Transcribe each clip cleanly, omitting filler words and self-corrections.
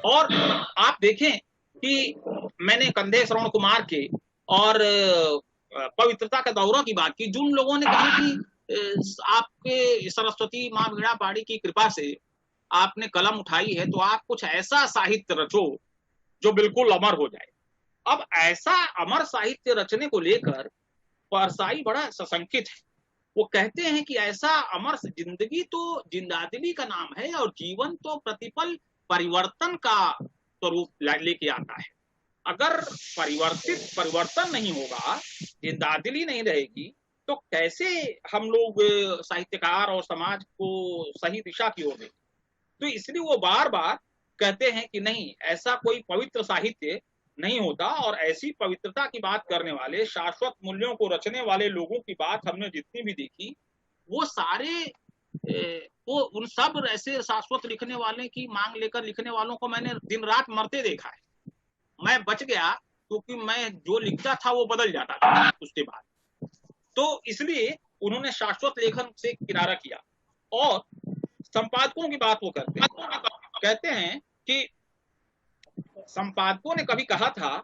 और आप देखें कि मैंने कंधे श्रवण कुमार के और पवित्रता का दौरा की बात की, जिन लोगों ने कहा कि आपके सरस्वती माँ वीणा पाड़ी की कृपा से आपने कलम उठाई है तो आप कुछ ऐसा साहित्य रचो जो बिल्कुल अमर हो जाए। अब ऐसा अमर साहित्य रचने को लेकर परसाई बड़ा सशंकित है। वो कहते हैं कि ऐसा अमर जिंदगी तो जिंदादिली का नाम है और जीवन तो प्रतिपल परिवर्तन का स्वरूप लेके आता है। अगर परिवर्तन नहीं होगा, जिंदादिली नहीं रहेगी, तो कैसे हम लोग साहित्यकार और समाज को सही दिशा की ओर दें। तो इसलिए वो बार बार कहते हैं कि नहीं, ऐसा कोई पवित्र साहित्य नहीं होता, और ऐसी पवित्रता की बात करने वाले, शाश्वत मूल्यों को रचने वाले लोगों की बात हमने जितनी भी देखी, वो सारे वो उन सब ऐसे शाश्वत लिखने वाले की मांग लेकर लिखने वालों को मैंने दिन रात मरते देखा है। मैं बच गया क्योंकि मैं जो लिखता था वो बदल जाता था उसके बाद। तो इसलिए उन्होंने शाश्वत लेखन से किनारा किया। और संपादकों की बात वो करते हैं, कहते हैं कि संपादकों ने कभी कहा था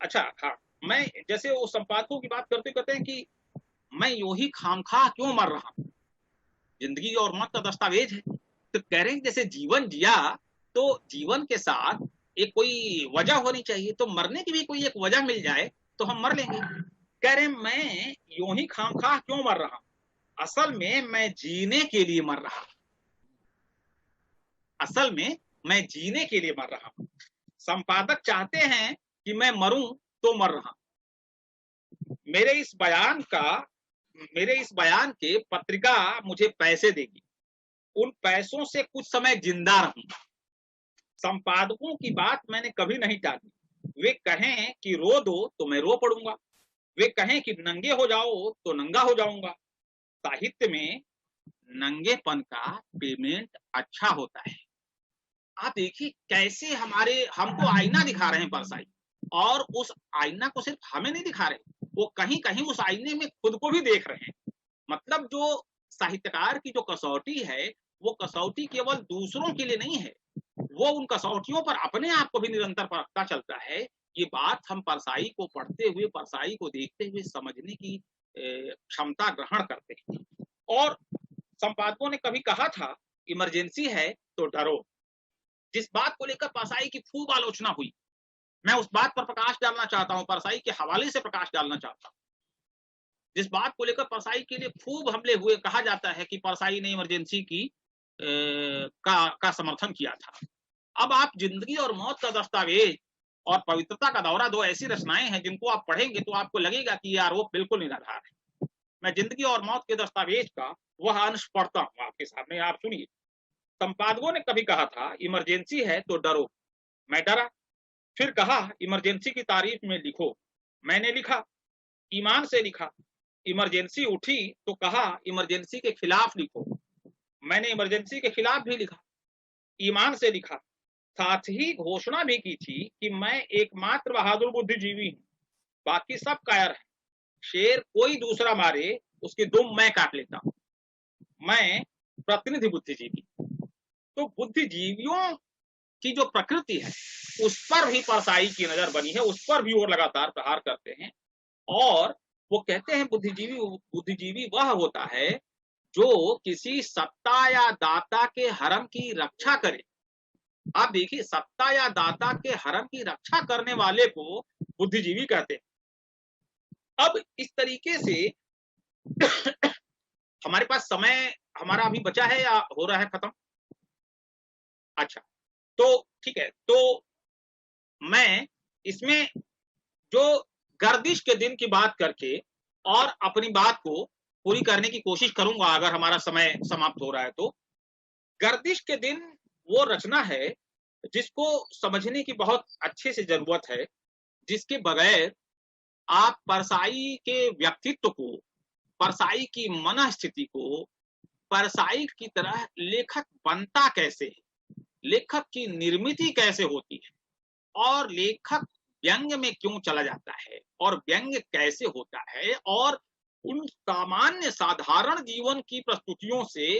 अच्छा हाँ, मैं जैसे वो संपादकों की बात करते कहते हैं कि मैं यू ही खामखा क्यों मर रहा हूं, जिंदगी और मौत का दस्तावेज है। तो कह रहे हैं जैसे जीवन जिया तो जीवन के साथ एक कोई वजह होनी चाहिए, तो मरने की भी कोई एक वजह मिल जाए तो हम मर लेंगे। कह रहे हैं मैं यूं ही खामखा क्यों मर रहा हूं, असल में मैं जीने के लिए मर रहा हूं, असल में मैं जीने के लिए मर रहा हूं। संपादक चाहते हैं कि मैं मरूं तो मर रहा हूं। मेरे इस बयान के पत्रिका मुझे पैसे देगी, उन पैसों से कुछ समय जिंदा रहूंगा। संपादकों की बात मैंने कभी नहीं टाली, वे कहें कि रो दो तो मैं रो पड़ूंगा, वे कहें कि नंगे हो जाओ तो नंगा हो जाऊंगा। साहित्य में नंगेपन का पेमेंट अच्छा होता है। आप देखिए कैसे हमको आईना दिखा रहे हैं परसाई, और उस आईना को सिर्फ हमें नहीं दिखा रहे, वो कहीं कहीं उस आईने में खुद को भी देख रहे हैं। मतलब जो साहित्यकार की जो कसौटी है, वो कसौटी केवल दूसरों के लिए नहीं है, वो उन कसौटियों पर अपने आप को भी निरंतर परखता चलता है। ये बात हम परसाई को पढ़ते हुए, परसाई को देखते हुए समझने की क्षमता ग्रहण करते हैं। और संपादकों ने कभी कहा था इमरजेंसी है तो डरो, जिस बात को लेकर परसाई की खूब आलोचना हुई, मैं उस बात पर प्रकाश डालना चाहता हूं, परसाई के हवाले से प्रकाश डालना चाहता हूं। जिस बात को लेकर परसाई के लिए खूब हमले हुए, कहा जाता है कि परसाई ने इमरजेंसी की का समर्थन किया था। अब आप जिंदगी और मौत का दस्तावेज और पवित्रता का दौरा, दो ऐसी रचनाएं हैं जिनको आप पढ़ेंगे तो आपको लगेगा कि ये आरोप बिल्कुल निराधार है। मैं जिंदगी और मौत के दस्तावेज का वह अंश पढ़ता हूं आपके सामने, आप सुनिए। संपादकों ने कभी कहा था इमरजेंसी है तो डरो, मैं डरा। फिर कहा इमरजेंसी की तारीफ में लिखो, मैंने लिखा, ईमान से लिखा। इमरजेंसी उठी तो कहा इमरजेंसी के खिलाफ लिखो, मैंने इमरजेंसी के खिलाफ भी लिखा, ईमान से लिखा। साथ ही घोषणा भी की थी कि मैं एकमात्र बहादुर बुद्धिजीवी हूं, बाकी सब कायर है। शेर कोई दूसरा मारे उसकी दुम मैं काट लेता हूं, मैं प्रतिनिधि बुद्धिजीवी। तो बुद्धिजीवियों की जो प्रकृति है उस पर भी परसाई की नजर बनी है, उस पर भी वो लगातार प्रहार करते हैं। और वो कहते हैं बुद्धिजीवी वह होता है जो किसी सत्ता या दाता के हरम की रक्षा करे। आप देखिए, सत्ता या दाता के हरम की रक्षा करने वाले को बुद्धिजीवी कहते हैं। अब इस तरीके से हमारे पास समय हमारा अभी बचा है या हो रहा है खत्म? अच्छा, तो ठीक है, तो मैं इसमें जो गर्दिश के दिन की बात करके और अपनी बात को पूरी करने की कोशिश करूंगा, अगर हमारा समय समाप्त हो रहा है तो। गर्दिश के दिन वो रचना है जिसको समझने की बहुत अच्छे से जरूरत है, जिसके बगैर आप परसाई के व्यक्तित्व को, परसाई की मन स्थिति को, परसाई की तरह लेखक बनता कैसे है, लेखक की निर्मिति कैसे होती है, और लेखक व्यंग में क्यों चला जाता है, और व्यंग कैसे होता है, और उन सामान्य साधारण जीवन की प्रस्तुतियों से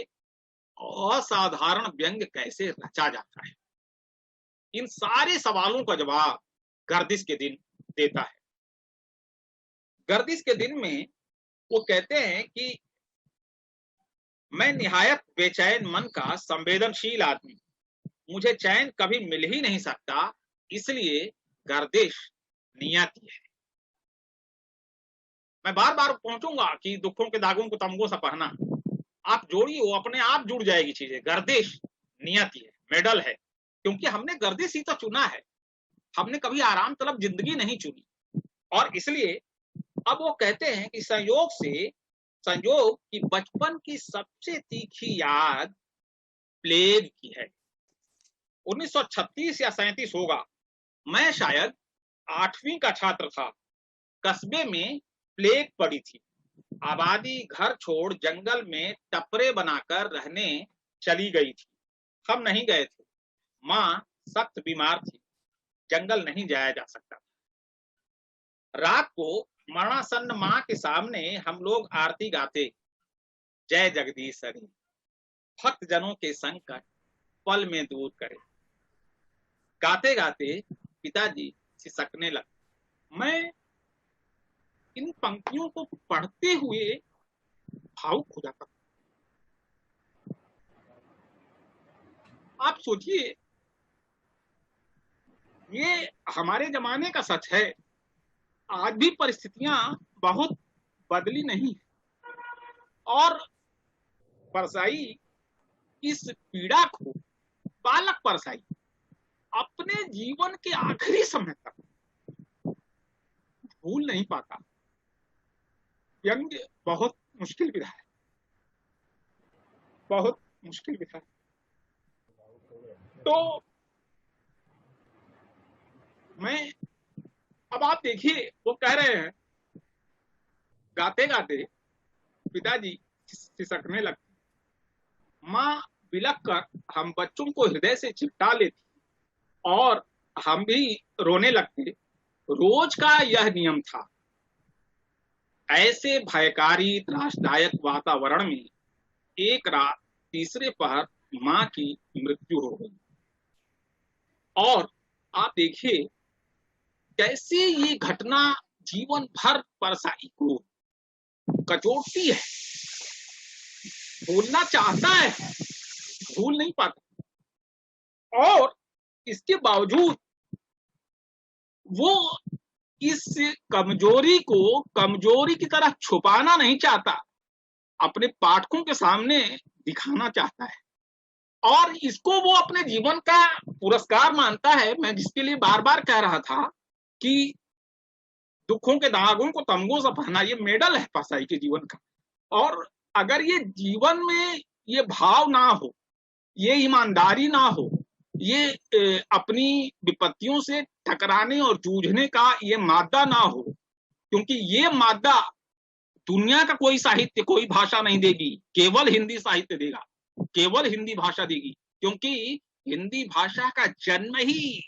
असाधारण व्यंग कैसे रचा जाता है। इन सारे सवालों का जवाब गर्दिश के दिन देता है। गर्दिश के दिन में वो कहते हैं कि मैं निहायत बेचैन मन का संवेदनशील आदमी, मुझे चैन कभी मिल ही नहीं सकता, इसलिए गर्दिश नियति है। मैं बार बार पहुंचूंगा कि दुखों के दागों को तमगों सा पहना, आप जोड़िए, वो अपने आप जुड़ जाएगी चीजें। गर्दिश नियति है, मेडल है, क्योंकि हमने गर्दिश ही तो चुना है, हमने कभी आराम तलब जिंदगी नहीं चुनी। और इसलिए अब वो कहते हैं कि संयोग की बचपन की सबसे तीखी याद प्लेग की है। 1936 या 37 होगा, मैं शायद 8वीं का छात्र था। कस्बे में प्लेग पड़ी थी, आबादी घर छोड़ जंगल में टपरे बनाकर रहने चली गई थी। हम नहीं गए थे, माँ सख्त बीमार थी, जंगल नहीं जाया जा सकता। रात को मरणासन्न माँ के सामने हम लोग आरती गाते, जय जगदीश हरि, भक्त जनों के संकट पल में दूर करे। गाते गाते पिताजी सिसकने लगे। मैं इन पंक्तियों को पढ़ते हुए भावुक हो जाता। आप सोचिए, ये हमारे जमाने का सच है, आज भी परिस्थितियां बहुत बदली नहीं, और परसाई इस पीड़ा को, बालक परसाई अपने जीवन के आखिरी समय तक भूल नहीं पाता। व्यंग्य बहुत मुश्किल विधा है, बहुत मुश्किल विधा है। तो मैं, अब आप देखिए, वो कह रहे हैं गाते गाते पिताजी सिसकने लगते, माँ बिलख कर हम बच्चों को हृदय से चिपटा लेती और हम भी रोने लगते। रोज का यह नियम था। ऐसे भयकारी त्रासदायक वातावरण में एक रात तीसरे पहर माँ की मृत्यु हो गई। और आप देखिए कैसे ये घटना जीवन भर परसाई को कचोटती है। भूलना चाहता है, भूल नहीं पाता, और इसके बावजूद वो इस कमजोरी को कमजोरी की तरह छुपाना नहीं चाहता, अपने पाठकों के सामने दिखाना चाहता है, और इसको वो अपने जीवन का पुरस्कार मानता है। मैं जिसके लिए बार बार कह रहा था कि दुखों के दागों को तमगों से पहना, ये मेडल है परसाई के जीवन का। और अगर ये जीवन में ये भाव ना हो, ये ईमानदारी ना हो, ये अपनी विपत्तियों से टकराने और जूझने का ये मादा ना हो, क्योंकि ये मादा दुनिया का कोई साहित्य, कोई भाषा नहीं देगी, केवल हिंदी साहित्य देगा, केवल हिंदी भाषा देगी, क्योंकि हिंदी भाषा का जन्म ही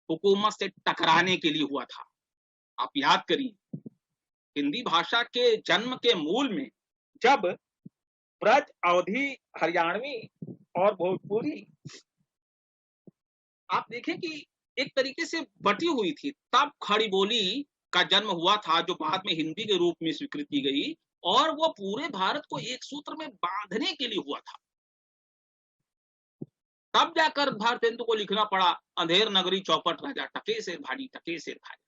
हुकूमत से टकराने के लिए हुआ था। आप याद करिए, हिंदी भाषा के जन्म के मूल में जब ब्रज, अवधी, हरियाणवी और भोजपुरी आप देखें कि एक तरीके से बटी हुई थी, तब खड़ी बोली का जन्म हुआ था, जो बाद में हिंदी के रूप में स्वीकृत की गई, और वो पूरे भारत को एक सूत्र में बांधने के लिए हुआ था। तब जाकर भारतेंदु को लिखना पड़ा, अंधेर नगरी चौपट राजा, टके से भारी टके से भारी।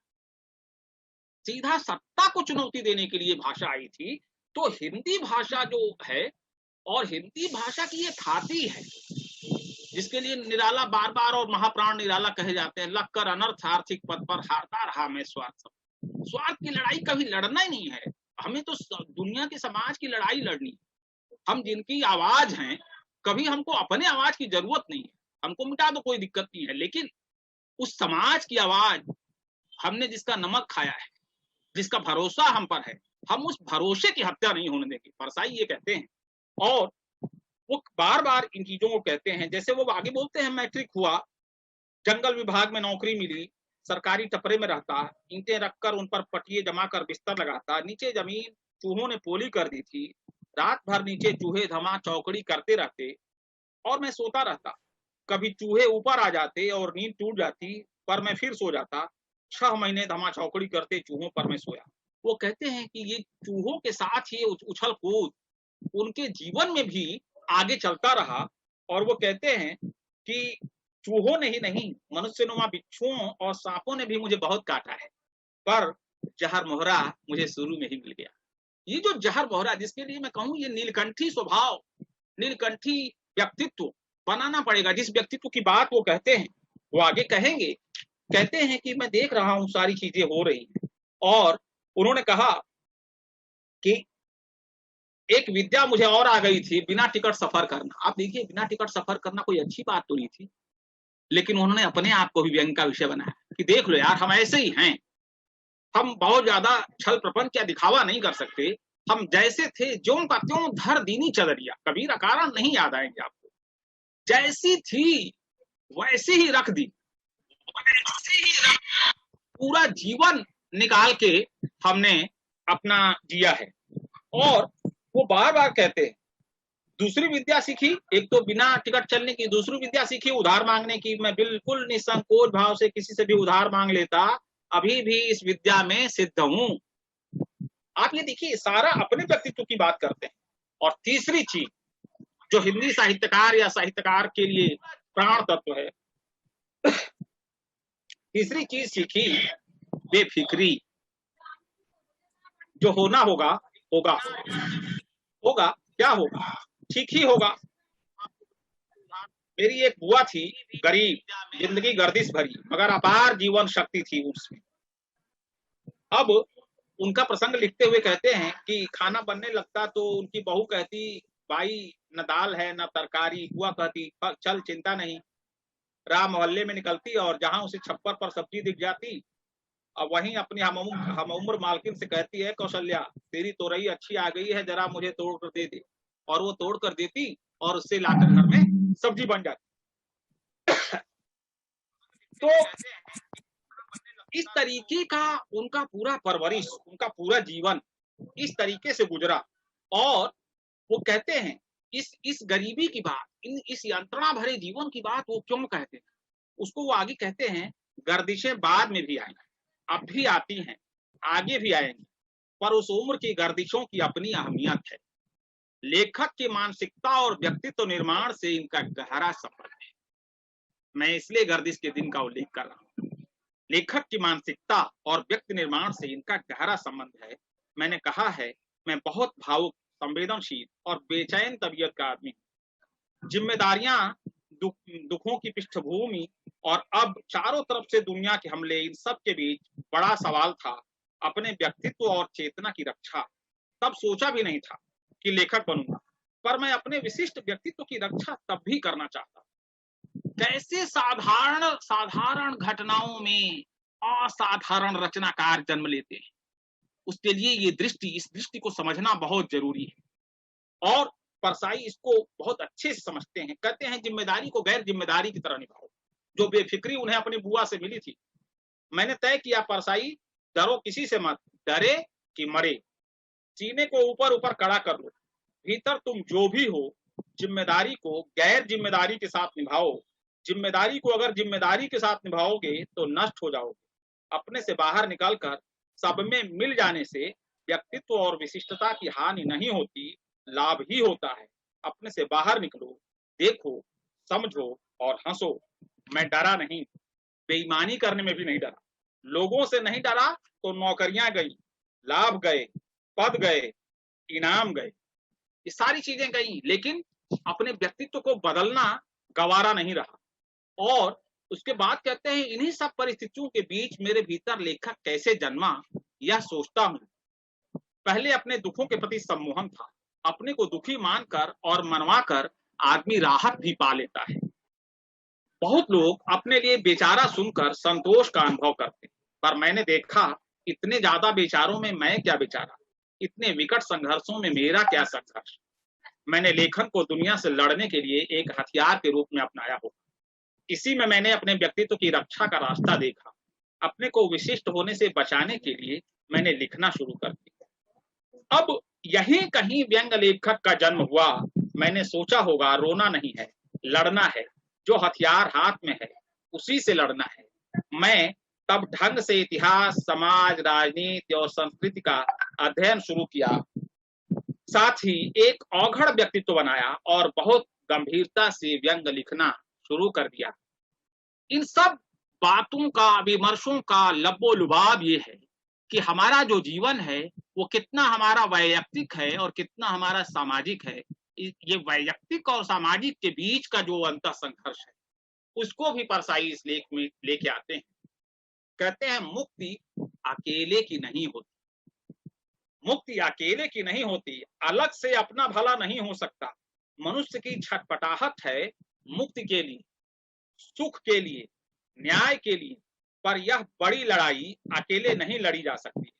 सीधा सत्ता को चुनौती देने के लिए भाषा आई थी। तो हिंदी भाषा जो है, और हिंदी भाषा की ये खाती है जिसके लिए निराला बार बार और महाप्राण निराला कहे जाते हैं, लग कर अनर्थ आर्थिक पद पर हारता रहा मैं स्वार्थ। स्वार्थ की लड़ाई कभी लड़ना ही नहीं है, हमें तो दुनिया के समाज की लड़ाई लड़नी। हम जिनकी आवाज हैं, कभी हमको अपने आवाज की जरूरत नहीं है, हमको मिटा दो कोई दिक्कत नहीं है, लेकिन उस समाज की आवाज, हमने जिसका नमक खाया है, जिसका भरोसा हम पर है, हम उस भरोसे की हत्या नहीं होने देंगे, परसाई ये कहते हैं। और वो बार बार इन चीजों को कहते हैं। जैसे वो आगे बोलते हैं, मैट्रिक हुआ, जंगल विभाग में नौकरी मिली, सरकारी टपरे में रहता, ईंटें रखकर उन पर पटिए जमा कर बिस्तर लगाता, नीचे जमीन चूहों ने पोली कर दी थी, रात भर नीचे चूहे धमा चौकड़ी करते रहते, और मैं सोता रहता। कभी चूहे ऊपर आ जाते और नींद टूट जाती, पर मैं फिर सो जाता। 6 महीने धमा-चौकड़ी करते चूहों पर मैं सोया। वो कहते हैं कि ये चूहों के साथ ये उछल-कूद उनके जीवन में भी आगे चलता रहा और वो कहते हैं कि चूहों ने ही नहीं, मनुष्यनुमा बिच्छुओं और साँपों ने भी मुझे बहुत काटा है, पर जहर-मोहरा मुझे शुरू में ही मिल गया। ये जो जहर-मोहरा जिसके लिए मैं कहूँ ये नीलकंठी स्वभाव, नीलकंठी व्यक्तित्व बनाना पड़ेगा। जिस व्यक्तित्व की बात वो कहते हैं, वो आगे कहेंगे, कहते हैं कि मैं देख रहा हूँ सारी चीज़ें हो रही हैं और उन्होंने कहा कि एक विद्या मुझे और आ गई थी, बिना टिकट सफ़र करना। आप देखिए बिना टिकट सफ़र करना कोई अच्छी बात तो नहीं थी, लेकिन उन्होंने अपने आप को भी व्यंग का विषय बनाया कि देख लो यार हम ऐसे ही हैं। हम बहुत ज़्यादा छल प्रपंच या दिखावा नहीं कर सकते। हम जैसे थे ज्यों का त्यों धर दीनी चदरिया, कबीर अकारण नहीं याद आएँगे आपको। जैसी थी वैसे ही रख दी, वैसे ही रख पूरा जीवन निकाल के हमने अपना जिया है। और वो बार-बार कहते हैं, दूसरी विद्या सीखी, एक तो बिना टिकट चलने की, दूसरी विद्या सीखी उधार माँगने की। मैं बिल्कुल निसंकोच भाव से किसी से भी उधार माँग लेता, अभी भी इस विद्या में सिद्ध हूँ। आप ये देखिए सारा अपने व्यक्तित्व की बात करते हैं। और तीसरी चीज़ जो हिंदी साहित्यकार या साहित्यकार के लिए प्राण तत्व है, तीसरी चीज़ सीखी बेफ़िक्री। जो होना होगा, होगा। होगा, क्या होगा? ठीक ही होगा। मेरी एक बुआ थी, गरीब, जिंदगी गर्दिश भरी, मगर अपार जीवन शक्ति थी उसमें। अब उनका प्रसंग लिखते हुए कहते हैं कि खाना बनने लगता तो उनकी बहू कहती, भाई न दाल है न तरकारी। बुआ कहती, चल चिंता नहीं। राह मोहल्ले में निकलती और जहां उसे छप्पर पर सब्जी दिख जाती, अब वहीं अपनी हम उम्र मालकिन से कहती है, कौशल्या तेरी तोरई अच्छी आ गई है, जरा मुझे तोड़ कर दे दे। और वो तोड़ कर देती और उससे लाकर घर में सब्जी बन जाती। तो इस तरीके का उनका पूरा परवरिश, उनका पूरा जीवन इस तरीके से गुजरा। और वो कहते हैं इस गरीबी की बात, इस यंत्रणा भरे जीवन की बात वो क्यों कहते हैं, उसको वो आगे कहते हैं, गर्दिशें बाद में भी आएंगी, अब भी आती हैं, आगे भी आएंगी, पर उस उम्र की गर्दिशों की अपनी अहमियत है। लेखक की मानसिकता और व्यक्तित्व निर्माण से इनका गहरा संबंध है। मैं इसलिए गर्दिश के दिन का उल्लेख कर रहा हूँ। लेखक की मानसिकता और व्यक्ति निर्माण से इनका गहरा संबंध है। मैंने कहा है, मैं बहुत भावुक, संवेदनशील और बेचैन तबीयत का आदमी हूँ। जिम्मेदारियां, दुखों की पृष्ठभूमि और अब चारों तरफ से दुनिया के हमले, इन सब के बीच बड़ा सवाल था अपने व्यक्तित्व और चेतना की रक्षा। तब सोचा भी नहीं था कि लेखक बनूंगा, पर मैं अपने विशिष्ट व्यक्तित्व की रक्षा तब भी करना चाहता। कैसे साधारण घटनाओं में असाधारण रचनाकार जन्म लेते हैं, उसके लिए ये इस दृष्टि को समझना बहुत जरूरी है। और परसाई इसको बहुत अच्छे से समझते हैं। कहते हैं जिम्मेदारी को गैर जिम्मेदारी की तरह निभाओ। जो बेफिक्री उन्हें अपनी बुआ से मिली थी, मैंने तय किया परसाई, डरो किसी से मत, डरे कि मरे। सीने को ऊपर ऊपर कड़ा कर लो, भीतर तुम जो भी हो, जिम्मेदारी को गैर जिम्मेदारी के साथ निभाओ। जिम्मेदारी को अगर जिम्मेदारी के साथ निभाओगे तो नष्ट हो जाओगे। अपने से बाहर निकलकर सब में मिल जाने से व्यक्तित्व और विशिष्टता की हानि नहीं होती, लाभ ही होता है। अपने से बाहर निकलो, देखो, समझो और हंसो। मैं डरा नहीं, बेईमानी करने में भी नहीं डरा, लोगों से नहीं डरा तो नौकरियां गई, लाभ गए, पद गए, इनाम गए, ये सारी चीजें गई, लेकिन अपने व्यक्तित्व को बदलना गवारा नहीं रहा। और उसके बाद कहते हैं, इन्हीं सब परिस्थितियों के बीच मेरे भीतर लेखक कैसे जन्मा, यह सोचता हूं। पहले अपने दुखों के प्रति सम्मोहन था। अपने को दुखी मानकर और मनवाकर आदमी राहत भी पा लेता है। बहुत लोग अपने लिए बेचारा सुनकर संतोष का अनुभव करते, पर मैंने देखा इतने ज्यादा बेचारों में मैं क्या बेचारा, इतने विकट संघर्षों में मेरा क्या संघर्ष। मैंने लेखन को दुनिया से लड़ने के लिए एक हथियार के रूप में अपनाया हो। इसी में मैंने अपने व्यक्तित्व की रक्षा का रास्ता देखा। अपने को विशिष्ट होने से बचाने के लिए मैंने लिखना शुरू कर दिया। अब यहीं कहीं व्यंग लेखक का जन्म हुआ। मैंने सोचा होगा रोना नहीं है, लड़ना है, जो हथियार हाथ में है उसी से लड़ना है। मैं तब ढंग से इतिहास, समाज, राजनीति और संस्कृति का अध्ययन शुरू किया। साथ ही एक औघड़ व्यक्तित्व बनाया और बहुत गंभीरता से व्यंग लिखना शुरू कर दिया। इन सब बातों का, विमर्शों का लबो-लुबाब ये है कि हमारा जो जीवन है वो कितना हमारा वैयक्तिक है और कितना हमारा सामाजिक है। ये वैयक्तिक और सामाजिक के बीच का जो अंतः संघर्ष है उसको भी परसाई इस लेख में लेके आते हैं। कहते हैं मुक्ति अकेले की नहीं होती, मुक्ति अकेले की नहीं होती, अलग से अपना भला नहीं हो सकता। मनुष्य की छटपटाहट है मुक्ति के लिए, सुख के लिए, न्याय के लिए, पर यह बड़ी लड़ाई अकेले नहीं लड़ी जा सकती।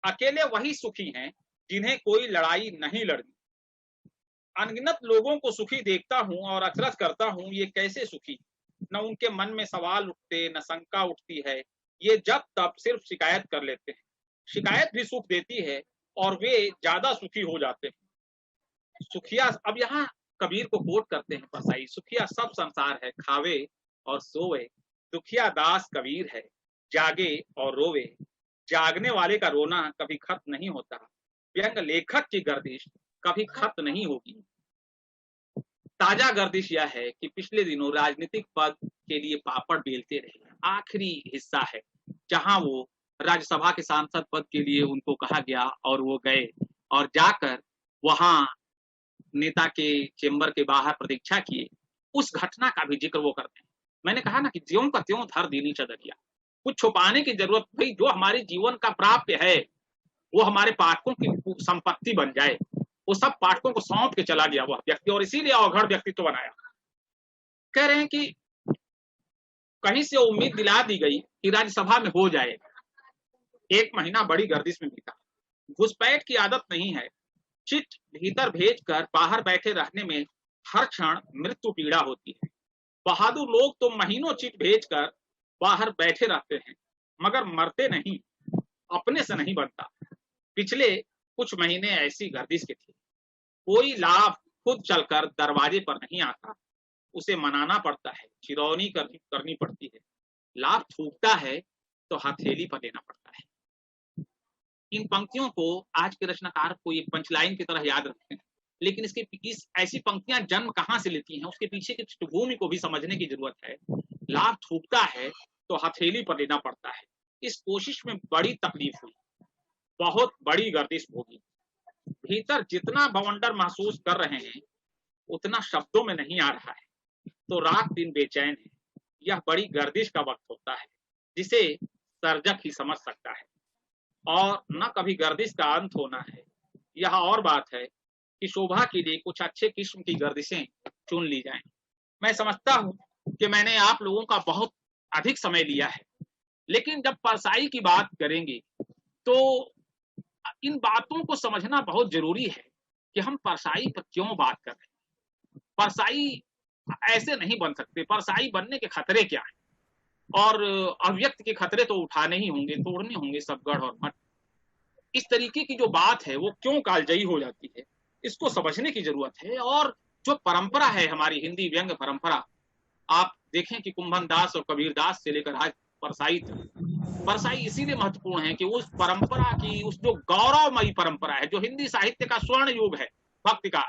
अकेले वही सुखी हैं जिन्हें कोई लड़ाई नहीं लड़नी। अनगिनत लोगों को सुखी देखता हूं और अचरज करता हूं, ये कैसे सुखी? न उनके मन में सवाल उठते, न शंका उठती है। ये जब तब सिर्फ शिकायत कर लेते हैं। शिकायत भी सुख देती है और वे ज्यादा सुखी हो जाते हैं। सुखिया, अब यहाँ कबीर को कोट करते हैं परसाई, सुखिया सब संसार है खावे और सोवे, दुखिया दास कबीर है जागे और रोवे। जागने वाले का रोना कभी खत्म नहीं होता, व्यंग लेखक की गर्दिश कभी खत्म नहीं होगी। ताजा गर्दिश यह है कि पिछले दिनों राजनीतिक पद के लिए पापड़ बेलते रहे। आखिरी हिस्सा है जहां वो राज्यसभा के सांसद पद के लिए उनको कहा गया और वो गए और जाकर वहां नेता के चेंबर के बाहर प्रतीक्षा किए। उस घटना का भी जिक्र वो करते हैं। मैंने कहा ना कि ज्यों का त्यों धर दीनी चदरिया, कुछ छुपाने की जरूरत नहीं। जो हमारे जीवन का प्राप्य है वो हमारे पाठकों की संपत्ति बन जाए, वो सब पाठकों को सौंप के चला गया वह व्यक्ति, और इसीलिए अवघड़ व्यक्तित्व बनाया। कह रहे हैं कि कहीं से उम्मीद दिला दी गई कि राज्यसभा में हो जाएगा। 1 महीना बड़ी गर्दिश में बीता। घुसपैठ की आदत नहीं है। चिट भीतर भेजकर बाहर बैठे रहने में हर क्षण मृत्यु पीड़ा होती है। बहादुर लोग तो महीनों चिट भेजकर बाहर बैठे रहते हैं मगर मरते नहीं, अपने से नहीं बनता। पिछले कुछ महीने ऐसी गर्दिश के थे। कोई लाभ खुद चलकर दरवाजे पर नहीं आता, उसे मनाना पड़ता है, चिरौनी करनी पड़ती है। लाभ थूकता है तो हथेली पर लेना पड़ता है। इन पंक्तियों को आज के रचनाकार को एक पंचलाइन की तरह याद रखते हैं, लेकिन इस ऐसी पंक्तियां जन्म कहां से लेती हैं, उसके पीछे की पृष्ठभूमि को भी समझने की जरूरत है। लाभ थूकता है तो हथेली पर लेना पड़ता है। इस कोशिश में बड़ी तकलीफ हुई, बहुत बड़ी गर्दिश होगी। भीतर जितना बवंडर महसूस कर रहे हैं उतना शब्दों में नहीं आ रहा है, तो रात दिन बेचैन है। यह बड़ी गर्दिश का वक्त होता है जिसे सर्जक ही समझ सकता है, और न कभी गर्दिश का अंत होना है। यह और बात है कि शोभा के लिए कुछ अच्छे किस्म की गर्दिशें चुन ली जाएं। मैं समझता हूं कि मैंने आप लोगों का बहुत अधिक समय लिया है, लेकिन जब परसाई की बात करेंगे तो इन बातों को समझना बहुत जरूरी है कि हम परसाई पर क्यों बात कर रहे हैं। परसाई ऐसे नहीं बन सकते। परसाई बनने के खतरे क्या है, और अव्यक्त के खतरे तो उठाने ही होंगे, तोड़ने होंगे सब गढ़ और मठ। इस तरीके की जो बात है वो क्यों कालजयी हो जाती है, इसको समझने की जरूरत है। और जो परंपरा है हमारी हिंदी व्यंग परंपरा, आप देखें कि कुंभन दास और कबीर दास से लेकर आज परसाई तक, परसाई इसीलिए महत्वपूर्ण है कि उस परंपरा की, उस जो गौरवमयी परंपरा है, जो हिंदी साहित्य का स्वर्ण युग है भक्ति का,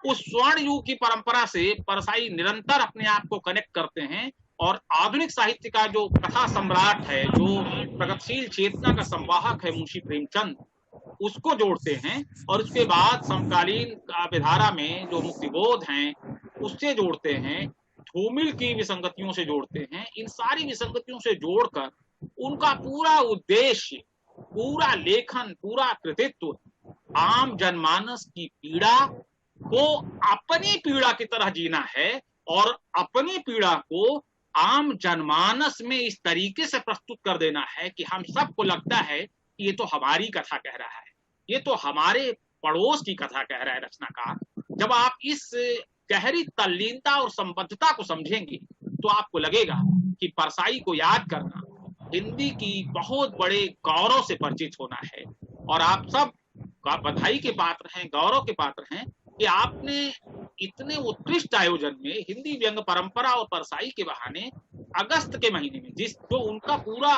उस स्वर्ण युग की परंपरा से परसाई निरंतर अपने आप को कनेक्ट करते हैं। और आधुनिक साहित्य का जो कथा सम्राट है, जो प्रगतिशील चेतना का संवाहक है मुंशी प्रेमचंद, उसको जोड़ते हैं। और उसके बाद समकालीन काव्यधारा में जो मुक्तिबोध हैं उससे जोड़ते हैं, धूमिल की विसंगतियों से जोड़ते हैं। इन सारी विसंगतियों से जोड़कर उनका पूरा उद्देश्य, पूरा लेखन, पूरा कृतित्व आम जनमानस की पीड़ा को अपनी पीड़ा की तरह जीना है, और अपनी पीड़ा को आम जनमानस में इस तरीके से प्रस्तुत कर देना है कि हम सबको लगता है कि ये तो हमारी कथा कह रहा है, ये तो हमारे पड़ोस की कथा कह रहा है रचनाकार। जब आप इस गहरी तल्लीनता और संबद्धता को समझेंगे तो आपको लगेगा कि परसाई को याद करना हिंदी की बहुत बड़े गौरव से परिचित होना है। और आप सब बधाई के पात्र हैं, गौरव के पात्र हैं कि आपने इतने उत्कृष्ट आयोजन में हिंदी व्यंग परंपरा और परसाई के बहाने अगस्त के महीने में जो उनका पूरा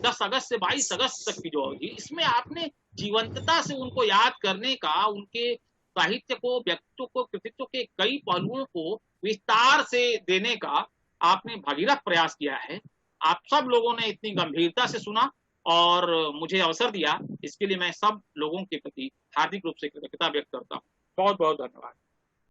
10 अगस्त से 22 अगस्त तक की जो अवधि, इसमें आपने जीवंतता से उनको याद करने का, उनके साहित्य को, व्यक्तित्व को, कृतित्व के कई पहलुओं को विस्तार से देने का आपने भगीरथ प्रयास किया है। आप सब लोगों ने इतनी गंभीरता से सुना और मुझे अवसर दिया, इसके लिए मैं सब लोगों के प्रति हार्दिक रूप से कृतज्ञता व्यक्त करता हूँ। बहुत बहुत धन्यवाद।